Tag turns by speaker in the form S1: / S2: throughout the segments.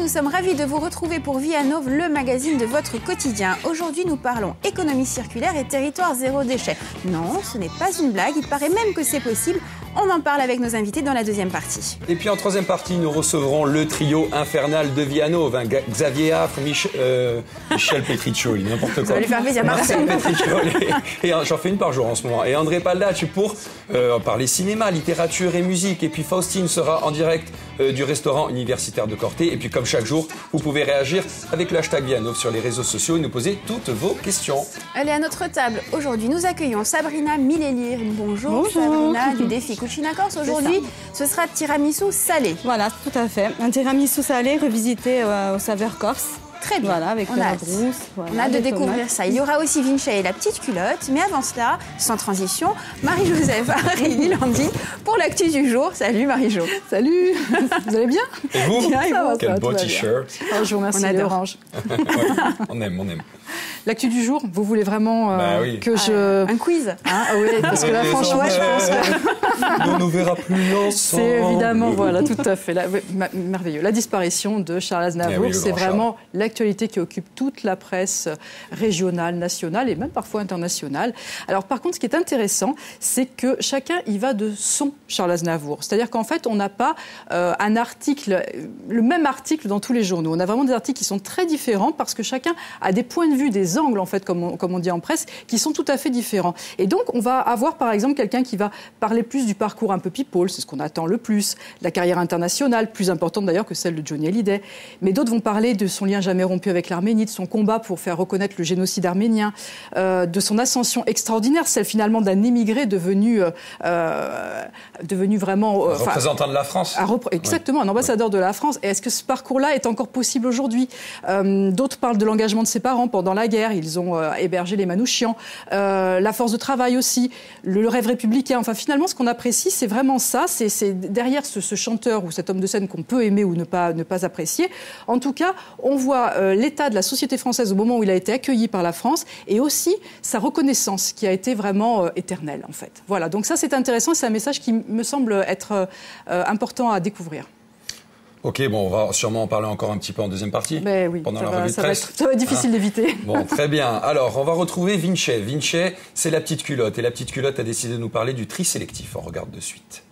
S1: nous sommes ravis de vous retrouver pour Vianov, le magazine de votre quotidien. Aujourd'hui, nous parlons économie circulaire et territoire zéro déchet. Non, ce n'est pas une blague, il paraît même que c'est possible. On en parle avec nos invités dans la deuxième partie.
S2: Et puis en troisième partie, nous recevrons le trio infernal de Vianov, Xavier Affre, Michel Petriccioli, n'importe quoi.
S1: Ça va lui faire plaisir,
S2: Marcel Petriccioli, et j'en fais une par jour en ce moment. Et André Paldacci pour parler cinéma, littérature et musique. Et puis Faustine sera en direct du restaurant universitaire de Corté. Et puis comme chaque jour, vous pouvez réagir avec le hashtag Vianov sur les réseaux sociaux et nous poser toutes vos questions.
S1: Allez, à notre table, aujourd'hui, nous accueillons Sabrina Millelier. Bonjour. Sabrina du défi Cucina Corse. Aujourd'hui, ce sera tiramisu salé.
S3: Voilà, tout à fait. Un tiramisu salé revisité aux saveurs corse.
S1: Très bien.
S3: Voilà, avec la brousse. Voilà,
S1: on a hâte de découvrir ça. Il y aura aussi Vinci et la petite culotte. Mais avant cela, sans transition, Marie-Joseph Harry-Landine pour l'actu du jour. Salut Marie-Jo.
S3: Salut. Vous allez bien?
S2: Et vous?
S3: Bien,
S2: quel beau t-shirt.
S3: Je vous remercie, l'orange.
S2: Ouais, on aime.
S3: L'actu du jour, vous voulez vraiment que je...
S1: Un quiz
S3: Oui, parce que là, franchement, je pense
S2: que... On ne verra plus ensemble.
S3: C'est évidemment, voilà, tout à fait. Merveilleux. La disparition de Charles Aznavour, c'est vraiment l'actualité qui occupe toute la presse régionale, nationale et même parfois internationale. Alors, par contre, ce qui est intéressant, c'est que chacun y va de son Charles Aznavour. C'est-à-dire qu'en fait, on n'a pas un article, le même article dans tous les journaux. On a vraiment des articles qui sont très différents parce que chacun a des points de vue, des angles, en fait, comme on dit en presse, qui sont tout à fait différents. Et donc, on va avoir, par exemple, quelqu'un qui va parler plus du parcours un peu people, c'est ce qu'on attend le plus, la carrière internationale, plus importante d'ailleurs que celle de Johnny Hallyday. Mais d'autres vont parler de son lien jamais rompu avec l'Arménie, de son combat pour faire reconnaître le génocide arménien, de son ascension extraordinaire, celle finalement d'un émigré devenu vraiment...
S2: représentant de la France.
S3: Exactement, un ambassadeur de la France. Et est-ce que ce parcours-là est encore possible aujourd'hui? D'autres parlent de l'engagement de ses parents pendant la guerre. Ils ont hébergé les Manouchians. La force de travail aussi. Le rêve républicain. Enfin, finalement, ce qu'on apprécie, c'est vraiment ça. C'est derrière ce chanteur ou cet homme de scène qu'on peut aimer ou ne pas apprécier. En tout cas, on voit l'état de la société française au moment où il a été accueilli par la France et aussi sa reconnaissance qui a été vraiment éternelle, en fait. Voilà. Donc ça, c'est intéressant. C'est un message qui me semble être important à découvrir.
S2: Ok, bon, on va sûrement en parler encore un petit peu en deuxième partie.
S3: Mais oui,
S2: pendant la revue de presse.
S3: Ça va être difficile d'éviter.
S2: Bon, très bien. Alors, on va retrouver Vinci. Vinci, c'est la petite culotte. Et la petite culotte a décidé de nous parler du tri sélectif. On regarde de suite.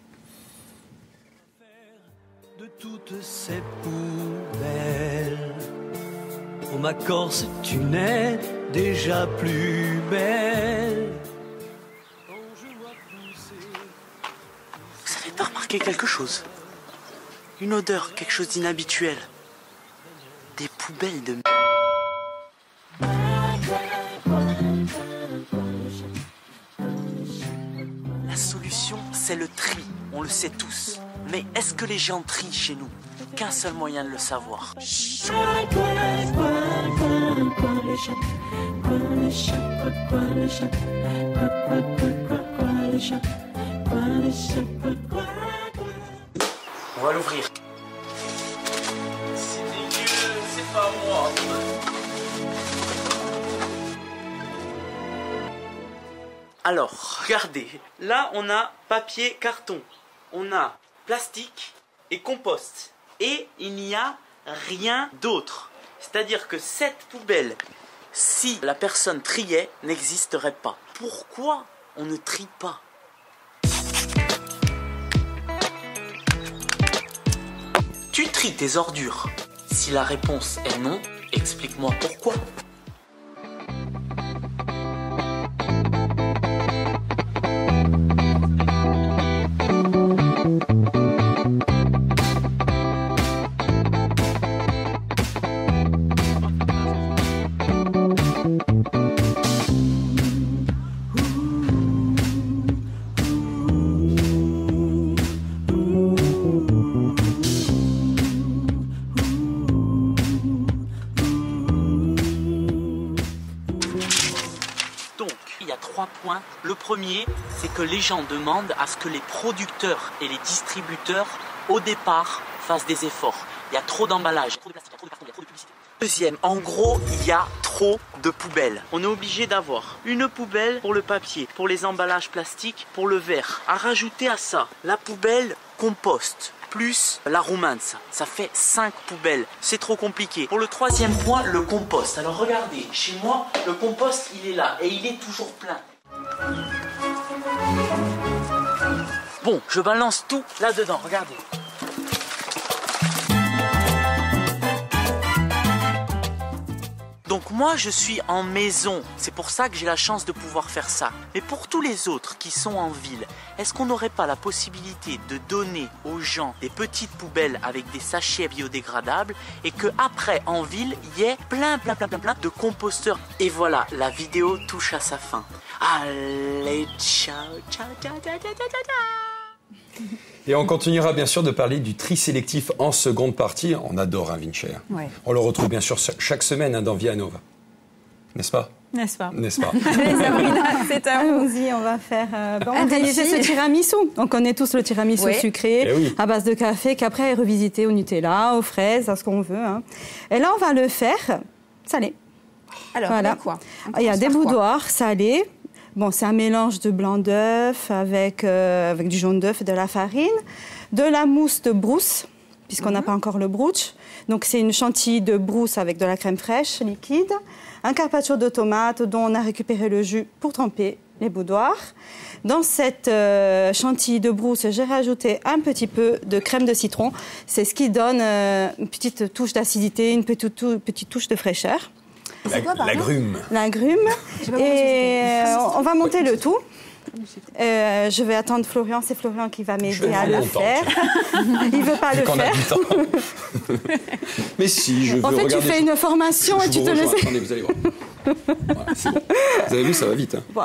S4: De toutes ces poubelles, oh ma Corse, tu n'es déjà plus belle.
S5: Vous n'avez pas remarqué quelque chose? Une odeur, quelque chose d'inhabituel. Des poubelles de... La solution, c'est le tri, on le sait tous. Mais est-ce que les gens trient chez nous? Qu'un seul moyen de le savoir. On va l'ouvrir. C'est dégueu, c'est pas moi. Alors, regardez. Là, on a papier, carton. On a plastique et compost. Et il n'y a rien d'autre. C'est-à-dire que cette poubelle, si la personne triait, n'existerait pas. Pourquoi on ne trie pas ? Tu tries tes ordures. Si la réponse est non, explique-moi pourquoi. Points. Le premier, c'est que les gens demandent à ce que les producteurs et les distributeurs, au départ, fassent des efforts. Il y a trop d'emballage, trop de plastique, trop de carton, trop de publicité. Deuxième, en gros, il y a trop de poubelles. On est obligé d'avoir une poubelle pour le papier, pour les emballages plastiques, pour le verre. À rajouter à ça, la poubelle compost. plus la roumaine, ça fait 5 poubelles. C'est trop compliqué. Pour le 3e point, le compost. Alors regardez, chez moi, le compost, il est là et il est toujours plein. Bon, je balance tout là-dedans, regardez. Donc moi je suis en maison, c'est pour ça que j'ai la chance de pouvoir faire ça. Mais pour tous les autres qui sont en ville, est-ce qu'on n'aurait pas la possibilité de donner aux gens des petites poubelles avec des sachets biodégradables et que après en ville il y ait plein de composteurs. Et voilà, la vidéo touche à sa fin. Allez, ciao, ciao, ciao, ciao, ciao, ciao, ciao.
S2: Et on continuera bien sûr de parler du tri sélectif en seconde partie. On adore Vinci.
S1: Ouais.
S2: On le retrouve bien sûr chaque semaine dans Via Nova. N'est-ce pas?
S1: N'est-ce pas?
S2: N'est-ce pas?
S1: Allez, Sabrina, c'est à vous.
S6: Allons-y, on va faire... on va réaliser ce tiramisu. On connaît tous le tiramisu sucré, à base de café, qu'après est revisité au Nutella, aux fraises, à ce qu'on veut. Hein. Et là, on va le faire salé.
S1: Alors,
S6: voilà.
S1: quoi?
S6: Il y a des boudoirs salés. Bon, c'est un mélange de blanc d'œuf avec du jaune d'œuf et de la farine, de la mousse de brousse, puisqu'on n'a pas encore le brooch. Donc, c'est une chantilly de brousse avec de la crème fraîche liquide, un carpaccio de tomate dont on a récupéré le jus pour tremper les boudoirs. Dans cette chantilly de brousse, j'ai rajouté un petit peu de crème de citron. C'est ce qui donne une petite touche d'acidité, une petite touche de fraîcheur.
S2: L'agrume.
S6: L'agrume. Et on va monter le tout. Je vais attendre Florian. C'est Florian qui va m'aider à le faire. Il ne veut pas le faire.
S2: Mais si, je veux.
S6: En fait, tu fais une formation et tu te laisses...
S2: Attendez, vous allez voir. Voilà, c'est bon. Vous avez vu, ça va vite. Hein.
S6: Bon.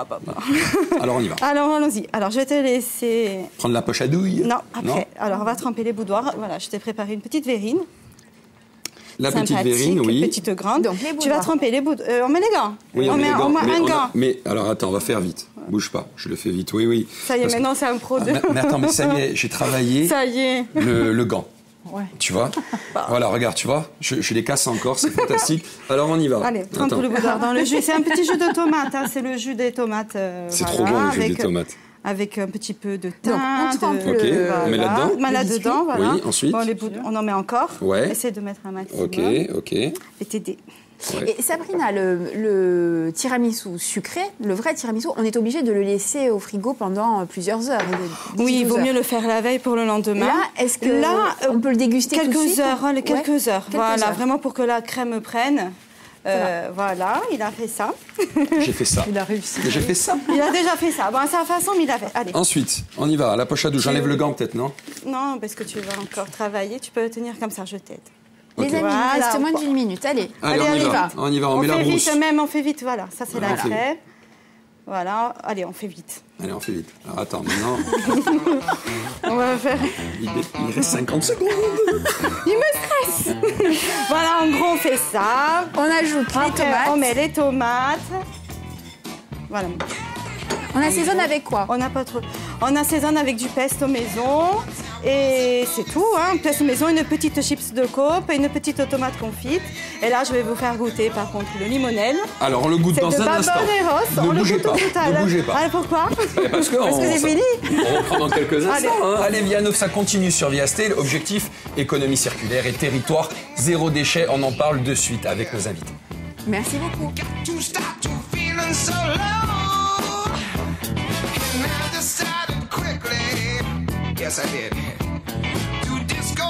S2: Alors, on y va.
S6: Alors, allons-y. Alors, je vais te laisser...
S2: Prendre la poche à douille?
S6: Non, après. Non. Alors, on va tremper les boudoirs. Voilà, je t'ai préparé une petite verrine.
S2: La petite verrine, oui.
S6: Petite grande. Donc, tu vas tremper les boudoirs. On met les gants.
S2: Oui, on met
S6: un gant.
S2: Mais alors, attends, on va faire vite. Bouge pas, je le fais vite. Oui.
S6: Ça y est, maintenant, c'est un pro de...
S2: Mais attends, mais ça y est, j'ai travaillé
S6: ça y est.
S2: Le gant. Ouais. Tu vois? Voilà, regarde, tu vois? Je les casse encore, c'est fantastique. Alors, on y va.
S6: Allez, trempe le boudoir dans le jus. C'est un petit jus de tomate, hein. C'est le jus des tomates.
S2: C'est trop bon, le jus des tomates.
S6: Avec un petit peu de thym.
S1: Donc, on trempe
S2: on met là-dedans.
S6: Là-dedans, voilà.
S2: Oui, ensuite.
S6: Bon, on en met encore.
S2: Ouais.
S6: Essaye de mettre un maximum.
S2: Ok.
S6: Et t'aider.
S1: Ouais. Et Sabrina, le tiramisu sucré, le vrai tiramisu, on est obligé de le laisser au frigo pendant plusieurs heures.
S6: Oui, il vaut mieux le faire la veille pour le lendemain.
S1: Là, est-ce que on peut le déguster
S6: quelques
S1: tout de suite
S6: heures, quelques heures. Voilà, vraiment pour que la crème prenne. Voilà, il a fait ça.
S2: J'ai fait ça.
S3: Il a réussi.
S2: J'ai fait ça.
S6: Il a déjà fait ça. Bon, à sa façon, mais il a fait. Allez.
S2: Ensuite, on y va. À la poche à douche. J'enlève le gant peut-être, non?
S6: Non, parce que tu vas encore travailler. Tu peux le tenir comme ça, je t'aide.
S1: Les amis, il reste moins d'une minute. Allez,
S2: on y va. On met la brousse.
S6: On fait vite, voilà. Ça, c'est la crème. Voilà, allez, on fait vite.
S2: Alors attends, maintenant...
S6: on va faire...
S2: Il reste 50 secondes.
S6: Il me stresse. Voilà, en gros, on fait ça.
S1: On ajoute les tomates.
S6: On met les tomates. Voilà.
S1: On assaisonne avec quoi?
S6: On assaisonne avec du pesto maison. Et c'est tout, hein. Pesto maison, une petite chips de cope et une petite tomate confite. Et là, je vais vous faire goûter, par contre, le limonel.
S2: Alors, on le goûte dans un instant.
S6: Ne bougez pas. Ne
S2: bougez pas.
S6: Ah, pourquoi?
S2: Parce que
S6: c'est fini.
S2: On reprend dans quelques instants. Allez, Via Nova, ça continue sur Viasté. Objectif, économie circulaire et territoire zéro déchet. On en parle de suite avec nos invités.
S1: Merci beaucoup.
S7: Yes, I did. To disco